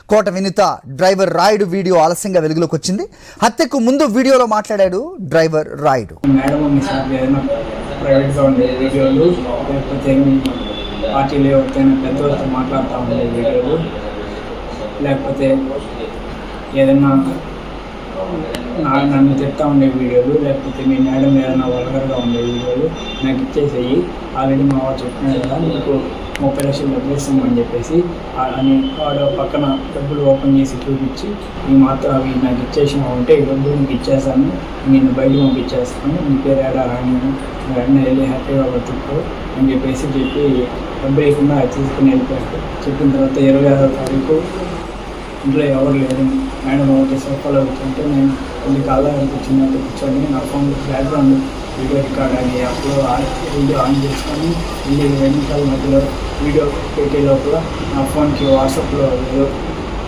కోట వినుత driver Rayudu video ఆలస్యంగా వెలుగులోకి వచ్చింది. హత్యకు ముందు వీడియోలో మాట్లాడాడు డ్రైవర్ రాయుడు. లేకపోతే ఏదైనా నన్ను చెప్తా ఉండే వీడియోలు, లేకపోతే మీ మేడం ఏదైనా వల్గర్గా ఉండే వీడియోలు నాకు ఇచ్చేసేయి. ఆల్రెడీ మా వాడు చెప్పినాడు కదా, నీకు 30 లక్షలు డబ్బులు ఇస్తామని చెప్పేసి అని వాడు పక్కన డబ్బులు ఓపెన్ చేసి చూపించి, ఈ మాత్రం అవి నాకు ఇచ్చేసినా ఉంటే ఈ డబ్బులు నీకు ఇచ్చేస్తాను, నేను బయట పంపించేస్తాను, నీ పేరు ఏడా రాని వెంటనే వెళ్ళి హ్యాపీగా బతుకు అని చెప్పేసి చెప్పి డబ్బు లేకుండా తీసుకుని వెళ్ళిపోయాడు. చెప్పిన తర్వాత 26వ తారీఖు ఇంట్లో ఎవరు లేరు. మేడం ఒకటి సోఫాలో కూర్చుంటే నేను కొన్ని కాళ్ళ కూర్చున్నట్టు కూర్చొని నా ఫోన్ బ్యాక్గ్రౌండ్ వీడియో రికార్డ్ అని అప్పుడు వీడియో ఆన్ చేసుకొని 2 నిమిషాల మధ్యలో వీడియో పెట్టే లోపల నా ఫోన్కి వాట్సాప్లో ఏదో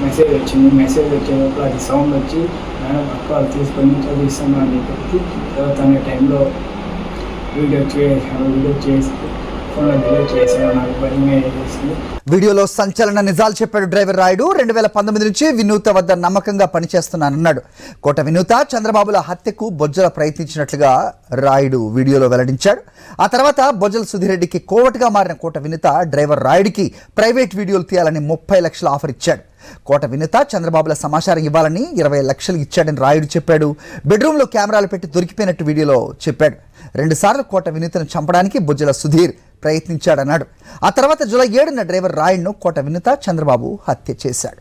మెసేజ్ వచ్చింది. మెసేజ్ వచ్చే లోపల అది సౌండ్ వచ్చి మేడం అక్క తీసుకొని చదివిస్తాను అని చెప్పి తర్వాత అనే టైంలో వీడియో చేసి ఫోన్లో డిలీట్ చేసాను. నాకు భయమే వేసింది. వీడియోలో సంచలన నిజాలు చెప్పాడు డ్రైవర్ రాయుడు. 2019 నుంచి వినూత వద్ద నమ్మకంగా పనిచేస్తున్నానన్నాడు. కోట వినూత చంద్రబాబుల హత్యకు బొజ్జల ప్రయత్నించినట్లుగా రాయుడు వీడియోలో వెల్లడించాడు. ఆ తర్వాత బొజ్జల సుధిరెడ్డికి కోవటుగా మారిన కోట వినూత డ్రైవర్ రాయుడికి ప్రైవేట్ వీడియోలు తీయాలని 30 లక్షల ఆఫర్ ఇచ్చాడు. కోట వినూత చంద్రబాబుల సమాచారం ఇవ్వాలని 20 లక్షలు ఇచ్చాడని రాయుడు చెప్పాడు. బెడ్రూమ్లో కెమెరాలు పెట్టి దొరికిపోయినట్టు వీడియోలో చెప్పాడు. 2 సార్లు కోట వినూతను చంపడానికి బొజ్జల సుధీర్ ప్రయత్నించాడన్నాడు. ఆ తర్వాత జూలై 7న డ్రైవర్ రాయుడును కోట వినూత చంద్రబాబు హత్య చేశాడు.